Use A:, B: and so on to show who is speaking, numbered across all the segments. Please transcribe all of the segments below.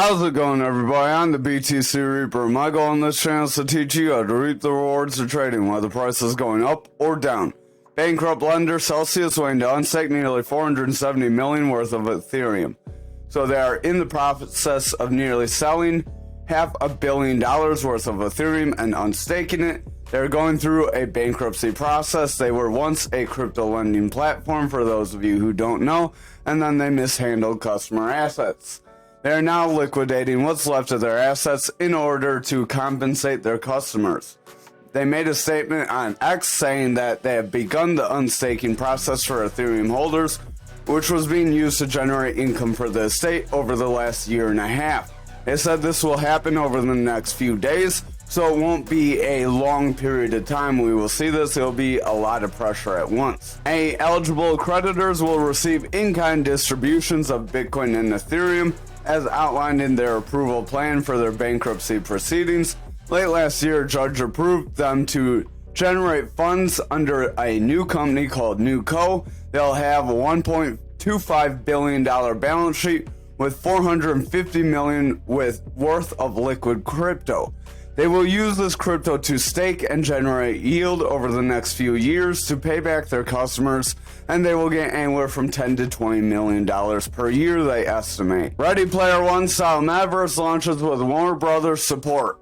A: How's it going, everybody? I'm the BTC Reaper. My goal on this channel is to teach you how to reap the rewards of trading, whether the price is going up or down. Bankrupt lender Celsius waiting to unstake nearly 470 million worth of Ethereum. So they are in the process of nearly selling $500 million worth of Ethereum and unstaking it. They're going through a bankruptcy process. They were once a crypto lending platform, for those of you who don't know, and then they mishandled customer assets. They are now liquidating what's left of their assets in order to compensate their customers. They made a statement on X saying that they have begun the unstaking process for Ethereum holders, which was being used to generate income for the estate over the last year and a half. They said this will happen over the next few days, so it won't be a long period of time we will see this. It'll be a lot of pressure at once. Eligible creditors will receive in-kind distributions of Bitcoin and Ethereum as outlined in their approval plan for their bankruptcy proceedings. Late last year, a judge approved them to generate funds under a new company called NewCo. They'll have a $1.25 billion balance sheet with $450 million worth of liquid crypto. They will use this crypto to stake and generate yield over the next few years to pay back their customers, and they will get anywhere from $10 to $20 million per year, they estimate. Ready Player One style Metaverse launches with Warner Brothers support.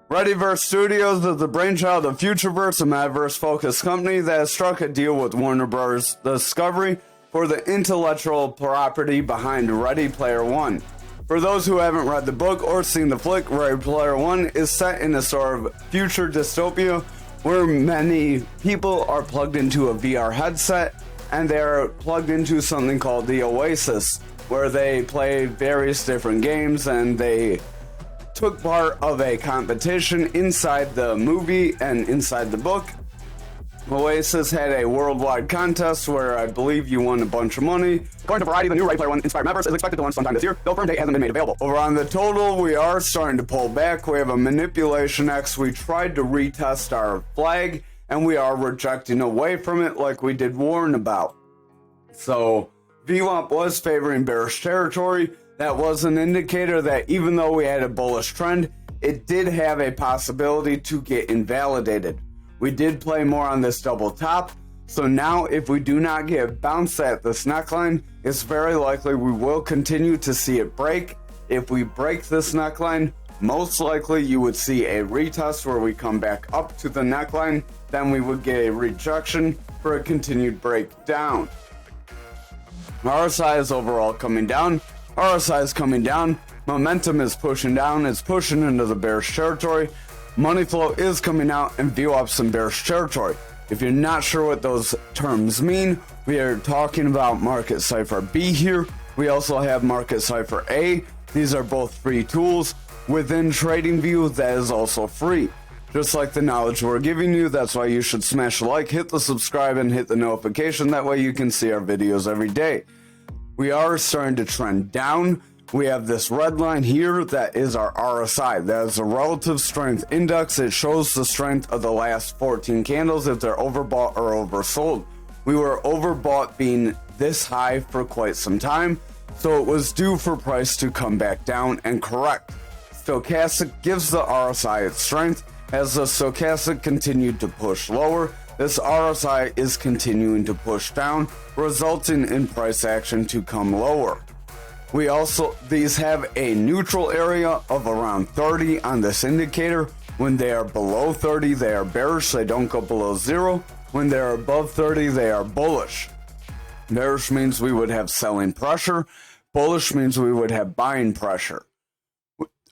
A: Readyverse Studios is the brainchild of Futureverse, a Metaverse-focused company that has struck a deal with Warner Brothers Discovery for the intellectual property behind Ready Player One. For those who haven't read the book or seen the flick, Ready Player One is set in a sort of future dystopia where many people are plugged into a VR headset and they're plugged into something called the Oasis, where they play various different games, and they took part of a competition inside the movie and inside the book. Oasis had a worldwide contest where I believe you won a bunch of money. According to Variety, the new Ready Player One inspired Metaverse is expected to launch sometime this year, though firm date hasn't been made available. Over on the total, we are starting to pull back. We have a manipulation X. We tried to retest our flag, and we are rejecting away from it like we did warn about. So, VWAP was favoring bearish territory. That was an indicator that even though we had a bullish trend, it did have a possibility to get invalidated. We did play more on this double top, so now if we do not get bounced at this neckline, it's very likely we will continue to see it break. If we break this neckline, most likely you would see a retest where we come back up to the neckline, then we would get a rejection for a continued breakdown. RSI is overall coming down. RSI is coming down. Momentum is pushing down. It's pushing into the bearish territory. Money flow is coming out, and VWAP's in bearish territory. If you're not sure what those terms mean, we are talking about Market Cipher B here. We also have Market Cipher A. These are both free tools. Within TradingView, that is also free. Just like the knowledge we're giving you, that's why you should smash a like, hit the subscribe, and hit the notification. That way you can see our videos every day. We are starting to trend down. We have this red line here that is our RSI. That is a relative strength index. It shows the strength of the last 14 candles if they're overbought or oversold. We were overbought being this high for quite some time, so it was due for price to come back down and correct. Stochastic gives the RSI its strength. As the stochastic continued to push lower, this RSI is continuing to push down, resulting in price action to come lower. These have a neutral area of around 30 on this indicator. When they are below 30, they are bearish. They don't go below 0. When they are above 30, they are bullish. Bearish means we would have selling pressure. Bullish means we would have buying pressure.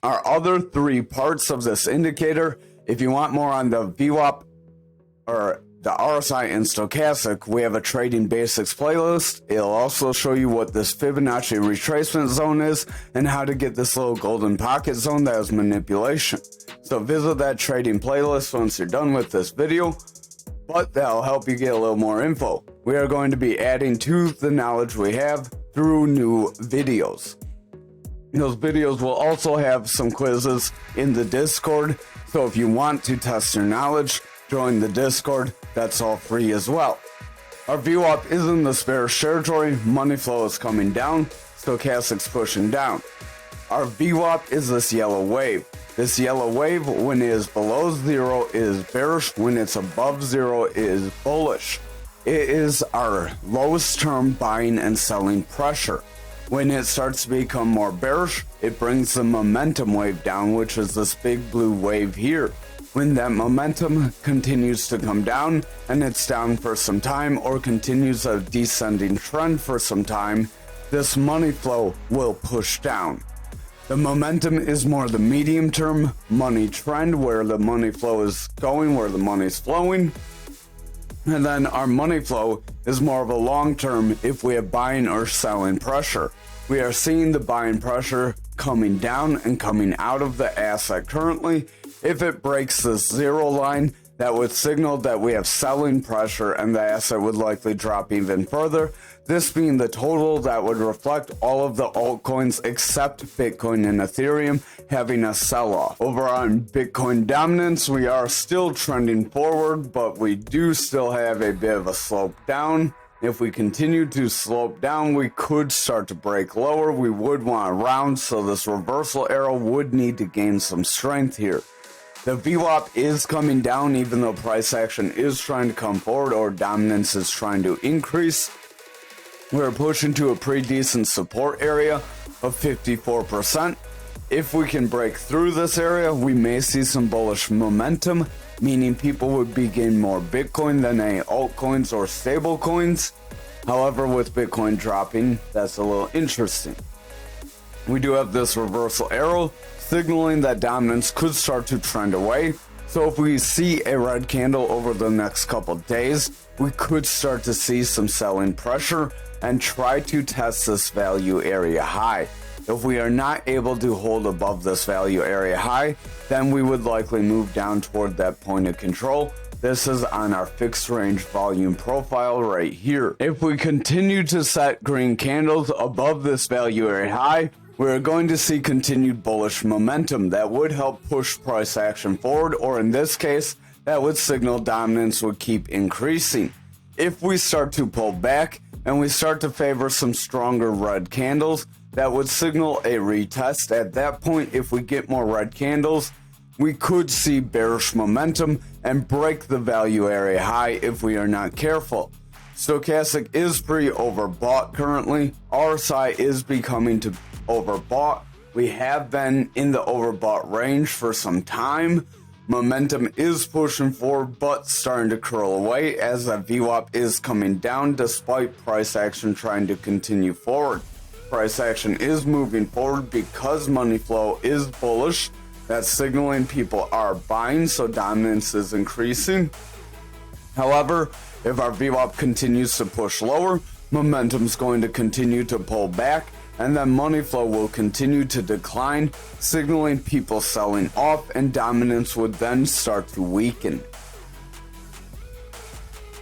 A: Our other three parts of this indicator, if you want more on the VWAP or the RSI and stochastic, we have a trading basics playlist. It'll also show you what this Fibonacci retracement zone is and how to get this little golden pocket zone that is manipulation. So visit that trading playlist once you're done with this video, but that'll help you get a little more info. We are going to be adding to the knowledge we have through new videos. Those videos will also have some quizzes in the Discord, so if you want to test your knowledge, join the Discord. That's all free as well. Our VWAP is in the bearish territory. Money flow is coming down. Stochastic's pushing down. Our VWAP is this yellow wave. This yellow wave, when it is below zero, is bearish. When it's above zero, is bullish. It is our lowest term buying and selling pressure. When it starts to become more bearish, it brings the momentum wave down, which is this big blue wave here. When that momentum continues to come down, and it's down for some time, or continues a descending trend for some time, this money flow will push down. The momentum is more the medium term money trend, where the money flow is going, where the money is flowing. And then our money flow is more of a long term if we have buying or selling pressure. We are seeing the buying pressure coming down and coming out of the asset currently. If it breaks the zero line, that would signal that we have selling pressure and the asset would likely drop even further. This being the total that would reflect all of the altcoins except Bitcoin and Ethereum having a sell-off. Over on Bitcoin dominance, we are still trending forward, but we do still have a bit of a slope down. If we continue to slope down, we could start to break lower. We would want to round, so this reversal arrow would need to gain some strength here. The VWAP is coming down even though price action is trying to come forward or dominance is trying to increase. We're pushing to a pretty decent support area of 54%. If we can break through this area, we may see some bullish momentum, meaning people would begin more Bitcoin than any altcoins or stable coins. However, with Bitcoin dropping, that's a little interesting. We do have this reversal arrow signaling that dominance could start to trend away. So if we see a red candle over the next couple days, we could start to see some selling pressure and try to test this value area high. If we are not able to hold above this value area high, then we would likely move down toward that point of control. This is on our fixed range volume profile right here. If we continue to set green candles above this value area high, we're going to see continued bullish momentum that would help push price action forward, or in this case, that would signal dominance would keep increasing. If we start to pull back and we start to favor some stronger red candles, that would signal a retest. At that point, if we get more red candles, we could see bearish momentum and break the value area high if we are not careful. Stochastic is pretty overbought currently. RSI is becoming to overbought. We have been in the overbought range for some time. Momentum is pushing forward but starting to curl away as the VWAP is coming down despite price action trying to continue forward. Price action is moving forward because money flow is bullish. That's signaling people are buying, so dominance is increasing. However, if our VWAP continues to push lower, momentum is going to continue to pull back, and then money flow will continue to decline, signaling people selling off, and dominance would then start to weaken.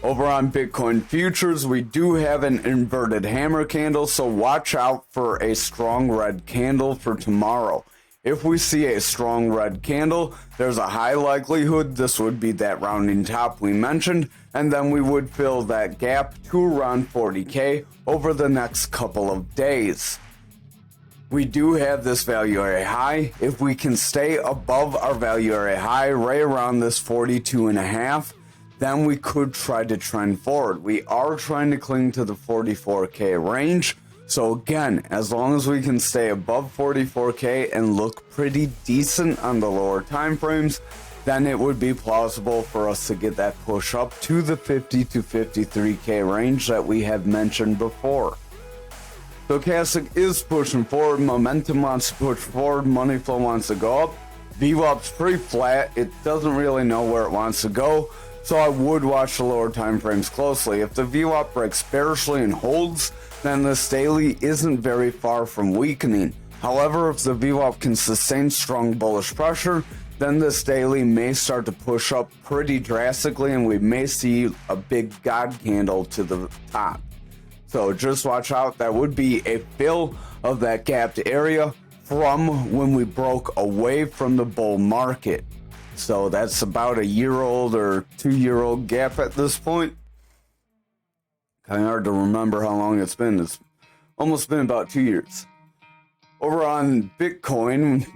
A: Over on Bitcoin futures, we do have an inverted hammer candle, so watch out for a strong red candle for tomorrow. If we see a strong red candle, there's a high likelihood this would be that rounding top we mentioned, and then we would fill that gap to around 40K over the next couple of days. We do have this value area high. If we can stay above our value area high right around this 42.5, then we could try to trend forward. We are trying to cling to the 44K range. So again, as long as we can stay above 44K and look pretty decent on the lower time frames, then it would be plausible for us to get that push up to the 50 to 53K range that we have mentioned before. Stochastic is pushing forward, momentum wants to push forward, money flow wants to go up. VWAP's pretty flat, it doesn't really know where it wants to go, so I would watch the lower time frames closely. If the VWAP breaks bearishly and holds, then this daily isn't very far from weakening. However, if the VWAP can sustain strong bullish pressure, then this daily may start to push up pretty drastically and we may see a big God candle to the top. So just watch out, that would be a fill of that gapped area from when we broke away from the bull market. So that's about a year-old or 2-year-old gap at this point. Kind of hard to remember how long it's been. It's almost been about 2 years. Over on Bitcoin,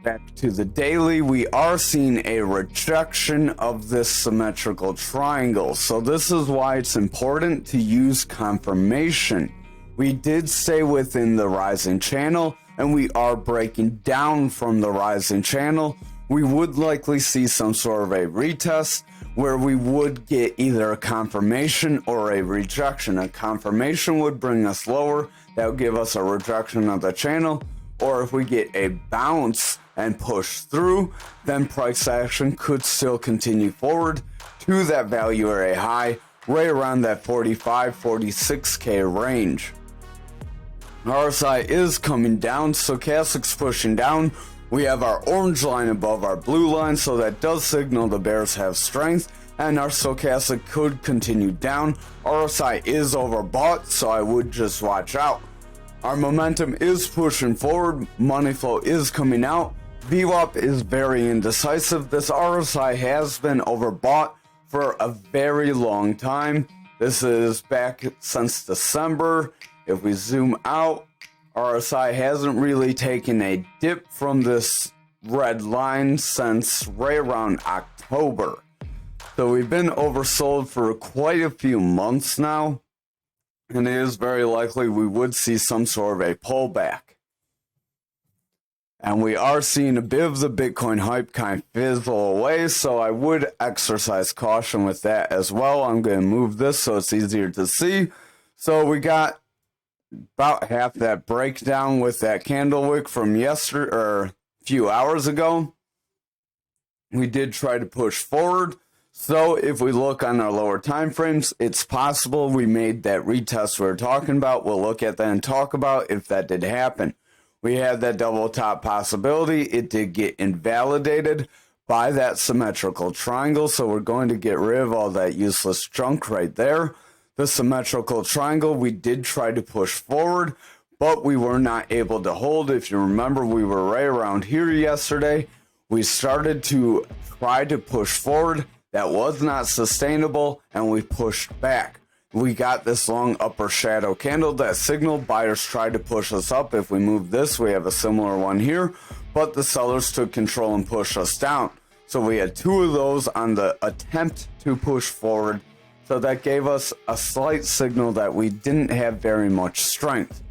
A: back to the daily, we are seeing a rejection of this symmetrical triangle. So this is why it's important to use confirmation. We did stay within the rising channel, and we are breaking down from the rising channel. We would likely see some sort of a retest where we would get either a confirmation or a rejection. A confirmation would bring us lower. That would give us a rejection of the channel. Or if we get a bounce and push through, then price action could still continue forward to that value area high, right around that 46K range. RSI is coming down, stochastic's pushing down. We have our orange line above our blue line, so that does signal the bears have strength, and our stochastic could continue down. RSI is overbought, so I would just watch out. Our momentum is pushing forward, money flow is coming out. VWAP is very indecisive. This RSI has been overbought for a very long time. This is back since December. If we zoom out, RSI hasn't really taken a dip from this red line since right around October. So we've been oversold for quite a few months now, and it is very likely we would see some sort of a pullback. And we are seeing a bit of the Bitcoin hype kind of fizzle away, so I would exercise caution with that as well. I'm going to move this so it's easier to see. So we got about half that breakdown with that candle wick from yesterday or a few hours ago. We did try to push forward. So if we look on our lower time frames, it's possible we made that retest we were talking about. We'll look at that and talk about if that did happen. We had that double top possibility. It did get invalidated by that symmetrical triangle. So we're going to get rid of all that useless junk right there. The symmetrical triangle, we did try to push forward, but we were not able to hold. If you remember, we were right around here yesterday. We started to try to push forward. That was not sustainable, and we pushed back. We got this long upper shadow candle that signaled buyers tried to push us up. If we move this, we have a similar one here, but the sellers took control and pushed us down. So we had two of those on the attempt to push forward. So that gave us a slight signal that we didn't have very much strength.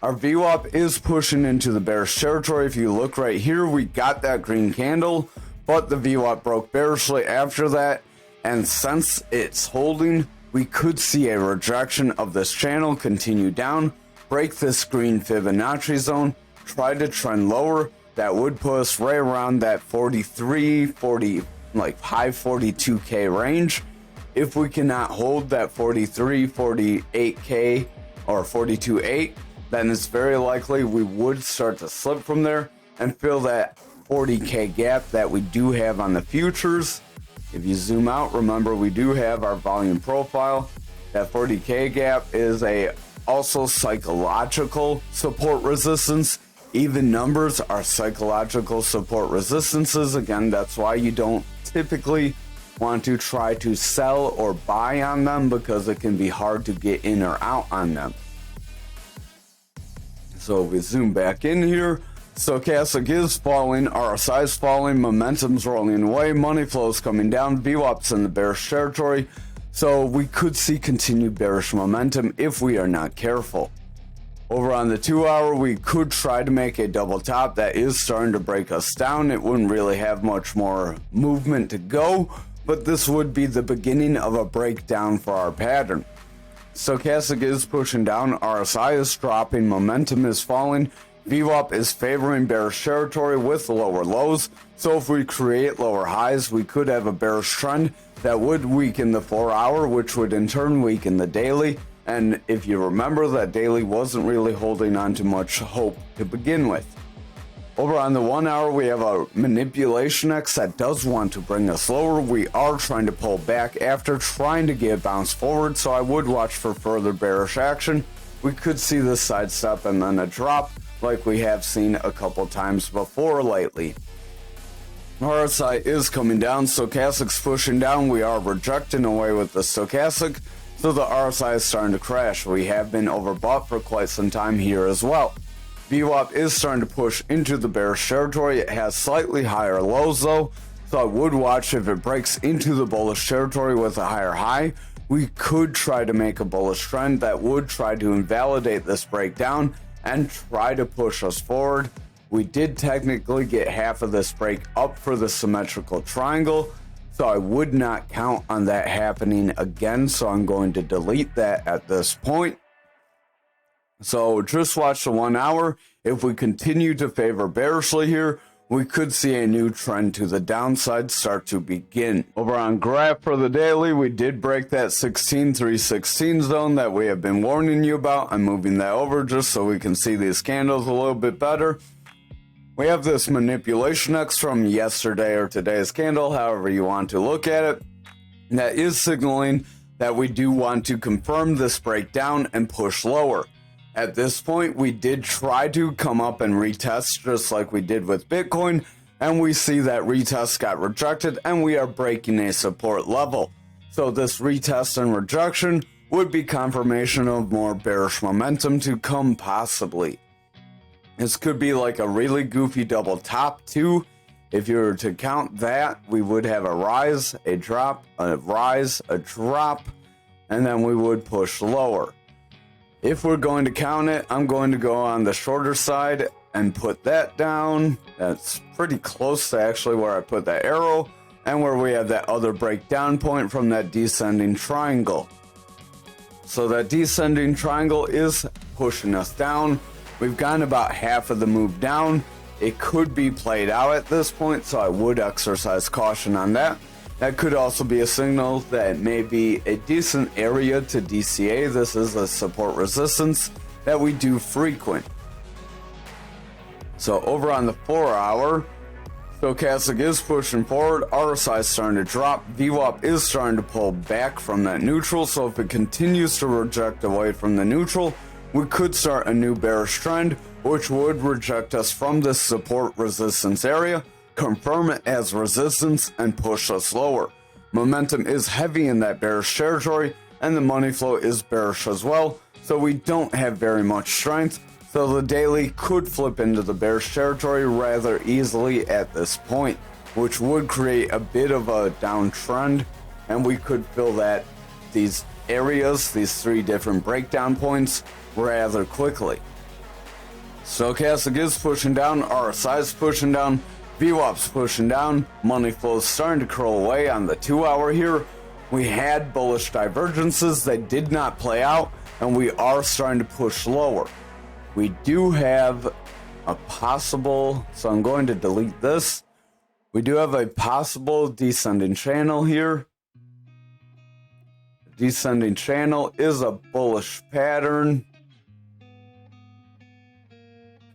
A: Our VWAP is pushing into the bearish territory. If you look right here, we got that green candle, but the VWAP broke bearishly after that. And since it's holding, we could see a rejection of this channel, continue down, break this green Fibonacci zone, try to trend lower. That would put us right around that 40, like high 42K range. If we cannot hold that 43, 48K or 42.8, then it's very likely we would start to slip from there and fill that 40K gap that we do have on the futures. If you zoom out, remember we do have our volume profile. That 40K gap is also psychological support resistance. Even numbers are psychological support resistances. Again, that's why you don't typically want to try to sell or buy on them, because it can be hard to get in or out on them. So if we zoom back in here, stochastic is falling, RSI is falling, momentum's rolling away, money flow's coming down, VWAP's in the bearish territory. So we could see continued bearish momentum if we are not careful. Over on the 2 hour, we could try to make a double top. That is starting to break us down. It wouldn't really have much more movement to go, but this would be the beginning of a breakdown for our pattern. Stochastic is pushing down, RSI is dropping, momentum is falling, VWAP is favoring bearish territory with lower lows. So if we create lower highs, we could have a bearish trend that would weaken the 4 hour, which would in turn weaken the daily. And if you remember, that daily wasn't really holding on to much hope to begin with. Over on the 1 hour, we have a manipulation X that does want to bring us lower. We are trying to pull back after trying to get a bounce forward, so I would watch for further bearish action. We could see this sidestep and then a drop like we have seen a couple times before lately. RSI is coming down, stochastic's pushing down. We are rejecting away with the stochastic, so the RSI is starting to crash. We have been overbought for quite some time here as well. VWAP is starting to push into the bearish territory. It has slightly higher lows though, so I would watch if it breaks into the bullish territory with a higher high. We could try to make a bullish trend that would try to invalidate this breakdown and try to push us forward. We did technically get half of this break up for the symmetrical triangle, so I would not count on that happening again, so I'm going to delete that at this point. So just watch the 1 hour. If we continue to favor bearishly here, we could see a new trend to the downside start to begin. Over on graph for the daily, we did break that 16,316 zone that we have been warning you about. I'm moving that over just so we can see these candles a little bit better. We have this manipulation X from yesterday or today's candle, however you want to look at it. That is signaling that we do want to confirm this breakdown and push lower. At this point, we did try to come up and retest just like we did with Bitcoin, and we see that retest got rejected and we are breaking a support level. So this retest and rejection would be confirmation of more bearish momentum to come possibly. This could be like a really goofy double top too. If you were to count that, we would have a rise, a drop, a rise, a drop, and then we would push lower. If we're going to count it, I'm going to go on the shorter side and put that down. That's pretty close to actually where I put that arrow and where we have that other breakdown point from that descending triangle. So that descending triangle is pushing us down. We've gotten about half of the move down. It could be played out at this point, so I would exercise caution on that. That could also be a signal that it may be a decent area to DCA. This is a support resistance that we do frequent. So over on the 4 hour, stochastic is pushing forward, RSI is starting to drop, VWAP is starting to pull back from that neutral, so if it continues to reject away from the neutral, we could start a new bearish trend, which would reject us from this support resistance area, confirm it as resistance, and push us lower. Momentum is heavy in that bearish territory, and the money flow is bearish as well, so we don't have very much strength, so the daily could flip into the bearish territory rather easily at this point, which would create a bit of a downtrend, and we could fill these areas, these 3 different breakdown points, rather quickly. Stochastic is pushing down, RSI is pushing down, VWAP's pushing down, money flow is starting to curl away on the 2 hour here. We had bullish divergences that did not play out, and we are starting to push lower. We do have a possible, so I'm going to delete this. We do have a possible descending channel here. Descending channel is a bullish pattern.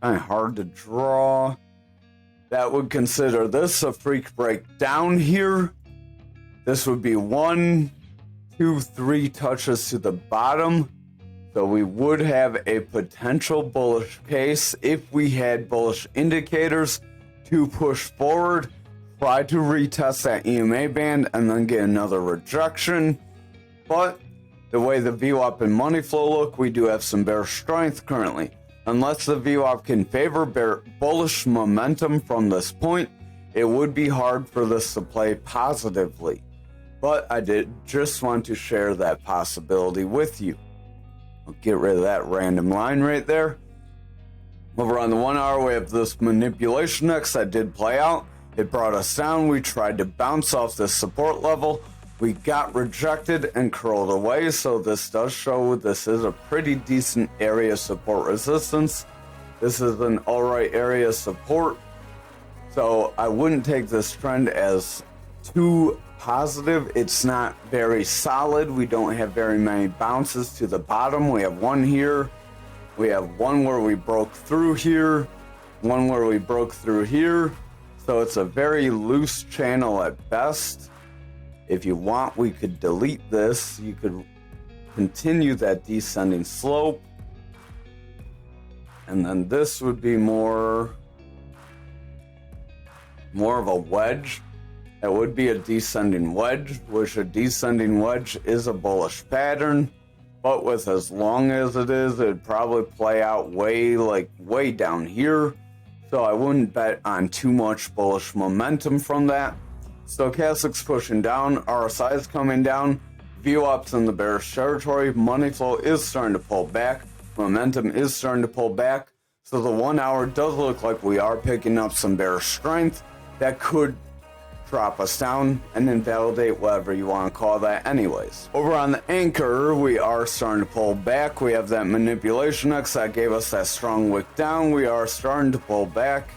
A: Kind of hard to draw. That would consider this a freak breakdown here. This would be 1, 2, 3 touches to the bottom. So we would have a potential bullish case if we had bullish indicators to push forward, try to retest that EMA band, and then get another rejection. But the way the VWAP and money flow look, we do have some bearish strength currently. Unless the VWAP can favor bullish momentum from this point, it would be hard for this to play positively. But I did just want to share that possibility with you. I'll get rid of that random line right there. Over on the 1 hour, we have this manipulation X that did play out. It brought us down. We tried to bounce off this support level. We got rejected and curled away, so this does show this is a pretty decent area of support resistance. This is an alright area of support, so I wouldn't take this trend as too positive. It's not very solid. We don't have very many bounces to the bottom. We have one here. We have one where we broke through here, one where we broke through here. So it's a very loose channel at best. If you want, we could delete this. You could continue that descending slope. And then this would be more of a wedge. It would be a descending wedge, which a descending wedge is a bullish pattern. but with as long as it is, it'd probably play out way down here. So I wouldn't bet on too much bullish momentum from that. Stochastic's pushing down, RSI is coming down, VWAP's in the bearish territory, money flow is starting to pull back, momentum is starting to pull back. So the 1 hour does look like we are picking up some bearish strength that could drop us down and invalidate whatever you want to call that anyways. Over on the Ankr, we are starting to pull back. We have that manipulation X that gave us that strong wick down. We are starting to pull back.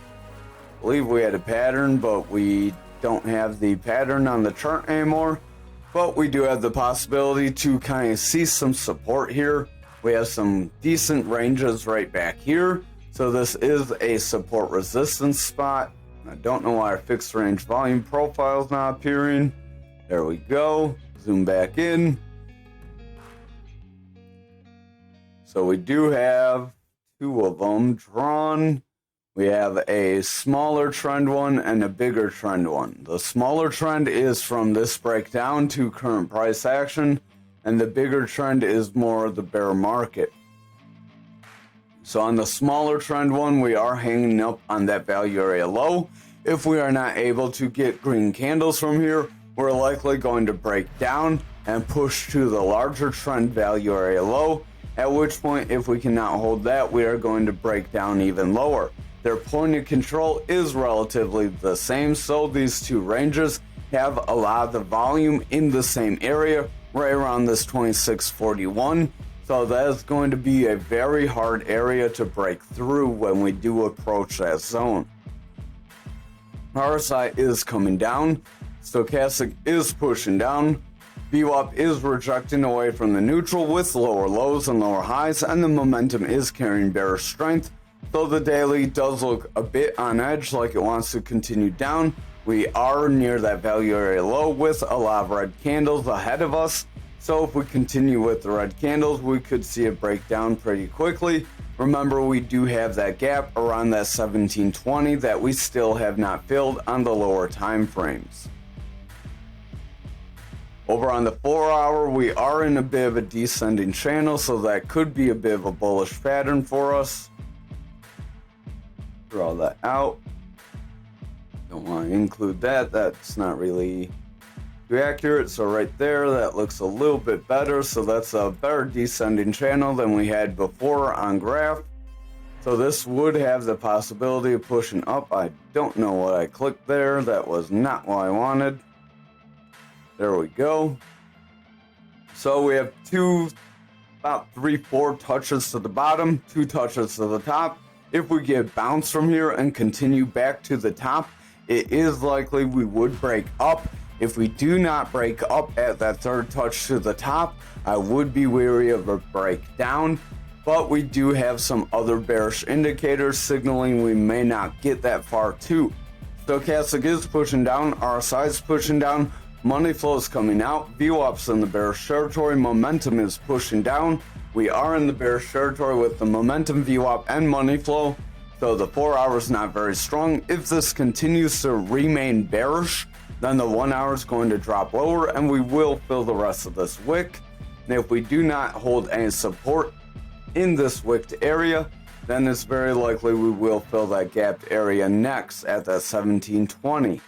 A: I believe we had a pattern, but we don't have the pattern on the chart anymore. But we do have the possibility to kind of see some support here. We have some decent ranges right back here. So this is a support resistance spot. I don't know why our fixed range volume profile is not appearing. There we go. Zoom back in. So we do have two of them drawn. We have a smaller trend one and a bigger trend one. The smaller trend is from this breakdown to current price action, and the bigger trend is more the bear market. So on the smaller trend one, we are hanging up on that value area low. If we are not able to get green candles from here, we're likely going to break down and push to the larger trend value area low, at which point if we cannot hold that, we are going to break down even lower. Their point of control is relatively the same, so these two ranges have a lot of the volume in the same area, right around this 2641. So that is going to be a very hard area to break through when we do approach that zone. RSI is coming down, Stochastic is pushing down, VWAP is rejecting away from the neutral with lower lows and lower highs, and the momentum is carrying bearish strength. So the daily does look a bit on edge, like it wants to continue down. We are near that value area low with a lot of red candles ahead of us. So if we continue with the red candles, we could see it break down pretty quickly. Remember, we do have that gap around that 1720 that we still have not filled on the lower time frames. Over on the 4 hour, we are in a bit of a descending channel, so that could be a bit of a bullish pattern for us. Draw that out. Don't want to include that. That's not really too accurate. So right there, that looks a little bit better. So that's a better descending channel than we had before on graph. So this would have the possibility of pushing up. I don't know what I clicked there. That was not what I wanted. There we go. So we have about 3-4 touches to the bottom, 2 touches to the top. If we get bounced from here and continue back to the top, it is likely we would break up. If we do not break up at that third touch to the top, I would be wary of a breakdown. But we do have some other bearish indicators signaling we may not get that far too. Stochastic is pushing down, RSI is pushing down, money flow is coming out, VWAP's in the bearish territory, momentum is pushing down. We are in the bearish territory with the momentum, VWAP, and money flow. So the 4 hours not very strong. If this continues to remain bearish, then the 1 hour is going to drop lower and we will fill the rest of this wick. And if we do not hold any support in this wicked area, then it's very likely we will fill that gapped area next at that 1720.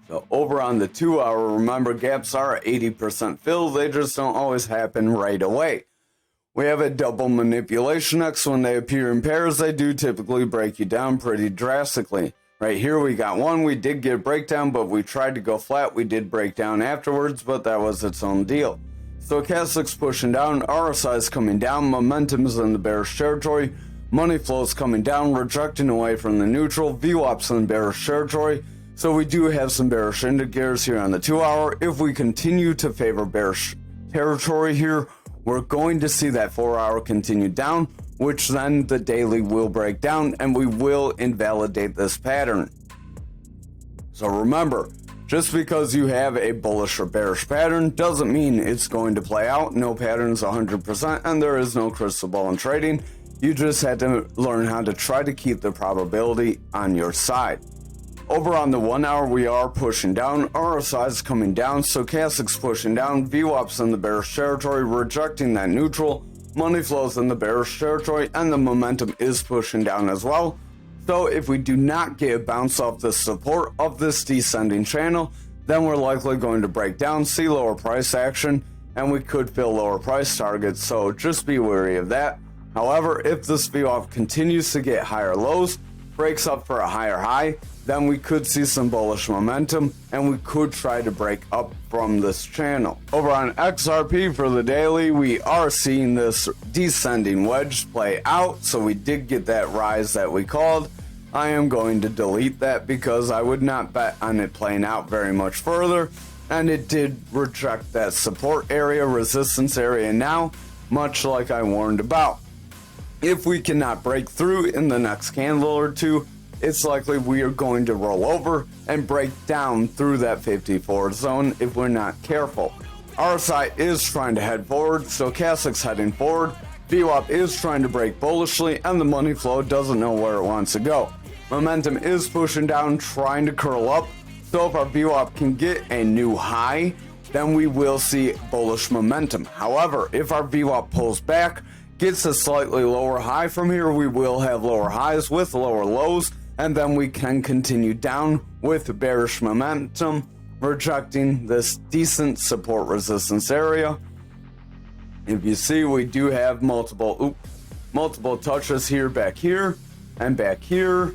A: So over on the 2 hour, remember gaps are 80% filled, they just don't always happen right away. We have a double manipulation X. When they appear in pairs, they do typically break you down pretty drastically. Right here we got one, we did get a breakdown, but we tried to go flat, we did break down afterwards, but that was its own deal. Stochastic's pushing down, RSI is coming down, momentum is in the bearish territory, money flow is coming down, rejecting away from the neutral, VWAP's in the bearish territory. So we do have some bearish indicators here on the 2 hour. If we continue to favor bearish territory here, we're going to see that 4 hour continue down, which then the daily will break down and we will invalidate this pattern. So remember, just because you have a bullish or bearish pattern doesn't mean it's going to play out. No pattern's 100% and there is no crystal ball in trading. You just have to learn how to try to keep the probability on your side. Over on the 1 hour, we are pushing down, RSI is coming down, stochastic's pushing down, VWAP's in the bearish territory, rejecting that neutral, money flows in the bearish territory, and the momentum is pushing down as well. So if we do not get a bounce off the support of this descending channel, then we're likely going to break down, see lower price action, and we could fill lower price targets, so just be wary of that. However, if this VWAP continues to get higher lows, breaks up for a higher high, then we could see some bullish momentum and we could try to break up from this channel. Over on XRP for the daily, we are seeing this descending wedge play out, so we did get that rise that we called. I am going to delete that because I would not bet on it playing out very much further, and it did reject that support area, resistance area now, much like I warned about. If we cannot break through in the next candle or two, it's likely we are going to roll over and break down through that 54 zone if we're not careful. RSI is trying to head forward, stochastic's heading forward, VWAP is trying to break bullishly, and the money flow doesn't know where it wants to go. Momentum is pushing down, trying to curl up, so if our VWAP can get a new high, then we will see bullish momentum. However, if our VWAP pulls back, gets a slightly lower high from here, we will have lower highs with lower lows, and then we can continue down with bearish momentum, rejecting this decent support resistance area. If you see, we do have multiple touches here, back here, and back here.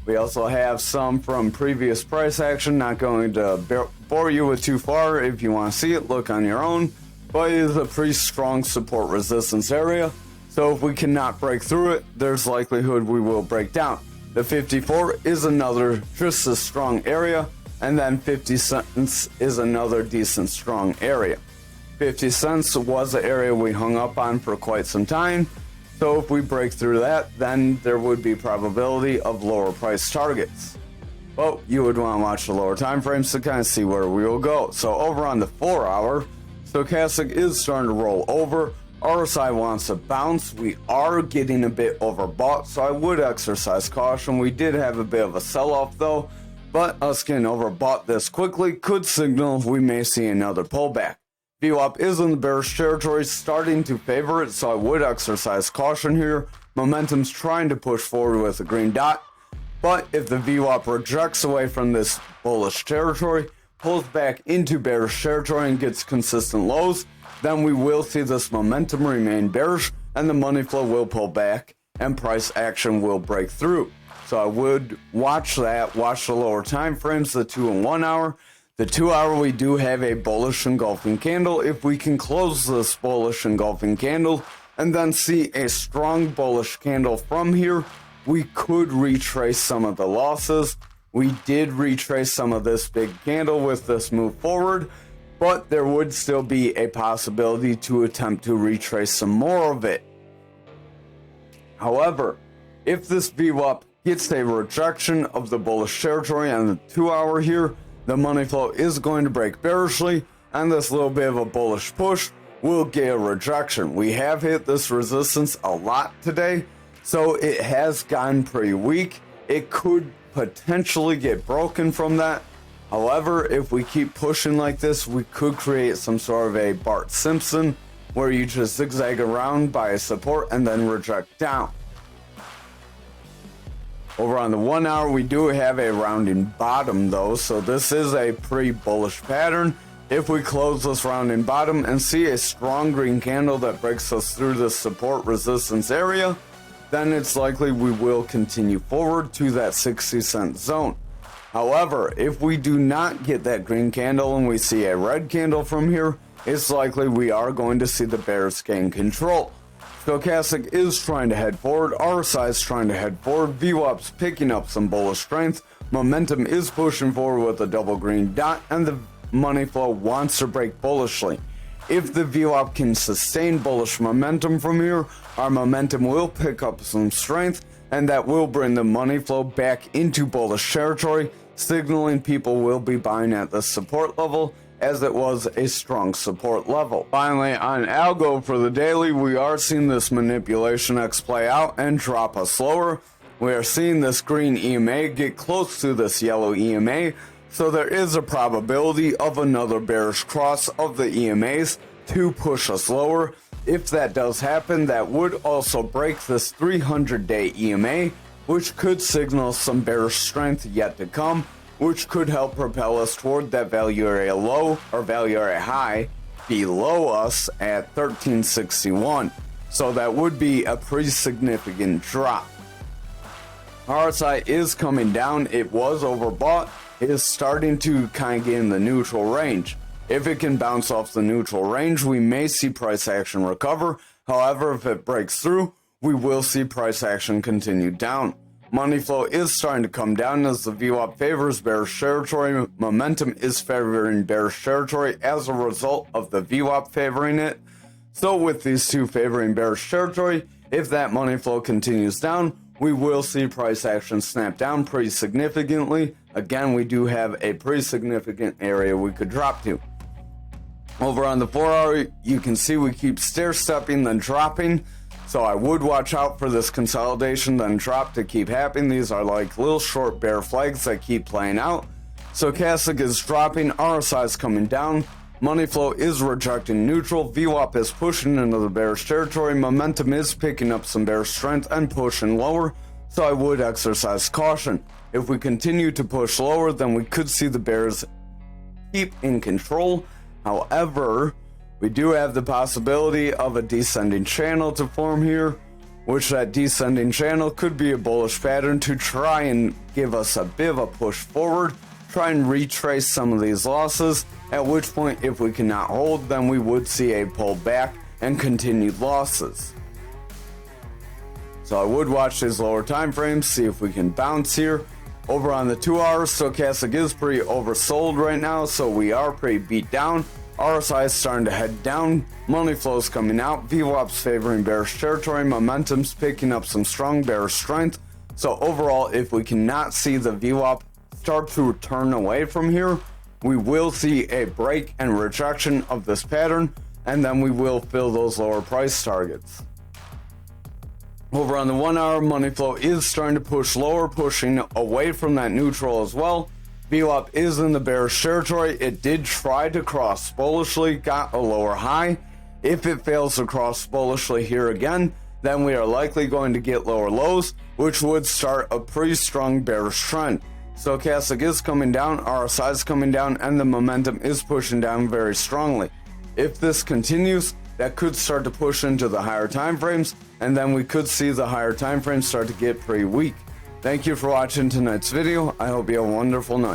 A: We also have some from previous price action. Not going to bore you with too far. If you want to see it, look on your own. But it is a pretty strong support resistance area. So if we cannot break through it, there's likelihood we will break down. The 54 is another just as strong area, and then 50 cents is another decent strong area. 50 cents was the area we hung up on for quite some time. So if we break through that, then there would be probability of lower price targets. But you would want to watch the lower time frames to kind of see where we will go. So over on the 4 hour, stochastic is starting to roll over. RSI wants to bounce. We are getting a bit overbought, so I would exercise caution. We did have a bit of a sell-off though, but us getting overbought this quickly could signal we may see another pullback. VWAP is in the bearish territory, starting to favor it, so I would exercise caution here. Momentum's trying to push forward with a green dot, but if the VWAP rejects away from this bullish territory, pulls back into bearish territory and gets consistent lows, then we will see this momentum remain bearish and the money flow will pull back and price action will break through. So I would watch that, watch the lower time frames, the 2 and 1 hour. The 2 hour, we do have a bullish engulfing candle. If we can close this bullish engulfing candle and then see a strong bullish candle from here, we could retrace some of the losses. We did retrace some of this big candle with this move forward, but there would still be a possibility to attempt to retrace some more of it. However, if this VWAP gets a rejection of the bullish territory on the 2 hour here, the money flow is going to break bearishly, and this little bit of a bullish push will get a rejection. We have hit this resistance a lot today, so it has gotten pretty weak. It could potentially get broken from that. However, if we keep pushing like this, we could create some sort of a Bart Simpson where you just zigzag around by a support and then reject down. Over on the 1 hour, we do have a rounding bottom though, so this is a pretty bullish pattern. If we close this rounding bottom and see a strong green candle that breaks us through this support resistance area, then it's likely we will continue forward to that 60 cent zone. However, if we do not get that green candle and we see a red candle from here, it's likely we are going to see the bears gain control. Stochastic is trying to head forward, RSI is trying to head forward, VWAP's picking up some bullish strength, momentum is pushing forward with a double green dot, and the money flow wants to break bullishly. If the VWAP can sustain bullish momentum from here, our momentum will pick up some strength, and that will bring the money flow back into bullish territory, signaling people will be buying at the support level, as it was a strong support level. Finally, on ALGO for the daily, we are seeing this manipulation X play out and drop us lower. We are seeing this green EMA get close to this yellow EMA, so there is a probability of another bearish cross of the EMAs to push us lower. If that does happen, that would also break this 300-day EMA, which could signal some bearish strength yet to come, which could help propel us toward that value area low or value area high below us at 1361. So that would be a pretty significant drop. RSI is coming down. It was overbought. It is starting to kind of get in the neutral range. If it can bounce off the neutral range, we may see price action recover. However, if it breaks through, we will see price action continue down. Money flow is starting to come down as the VWAP favors bearish territory. Momentum is favoring bearish territory as a result of the VWAP favoring it. So with these two favoring bearish territory, if that money flow continues down, we will see price action snap down pretty significantly. Again, we do have a pretty significant area we could drop to. Over on the 4-hour, you can see we keep stair-stepping, then dropping. So I would watch out for this consolidation, then drop to keep happening. These are like little short bear flags that keep playing out. Stochastic is dropping, RSI is coming down. Money flow is rejecting neutral. VWAP is pushing into the bearish territory. Momentum is picking up some bearish strength and pushing lower. So I would exercise caution. If we continue to push lower, then we could see the bears keep in control. However, we do have the possibility of a descending channel to form here, which that descending channel could be a bullish pattern to try and give us a bit of a push forward, try and retrace some of these losses, at which point if we cannot hold, then we would see a pullback and continued losses. So I would watch these lower time frames, see if we can bounce here. Over on the 2-hour, stochastic is pretty oversold right now, so we are pretty beat down. RSI is starting to head down, money flows coming out, VWAP's favoring bearish territory, momentum's picking up some strong bearish strength. So overall, if we cannot see the VWAP start to turn away from here, we will see a break and rejection of this pattern, and then we will fill those lower price targets. Over on the 1-hour, money flow is starting to push lower, pushing away from that neutral as well. VWAP is in the bearish territory. It did try to cross bullishly, got a lower high. If it fails to cross bullishly here again, then we are likely going to get lower lows, which would start a pretty strong bearish trend. Stochastic is coming down, RSI is coming down, and the momentum is pushing down very strongly. If this continues, that could start to push into the higher time frames, and then we could see the higher time frames start to get pretty weak. Thank you for watching tonight's video. I hope you have a wonderful night.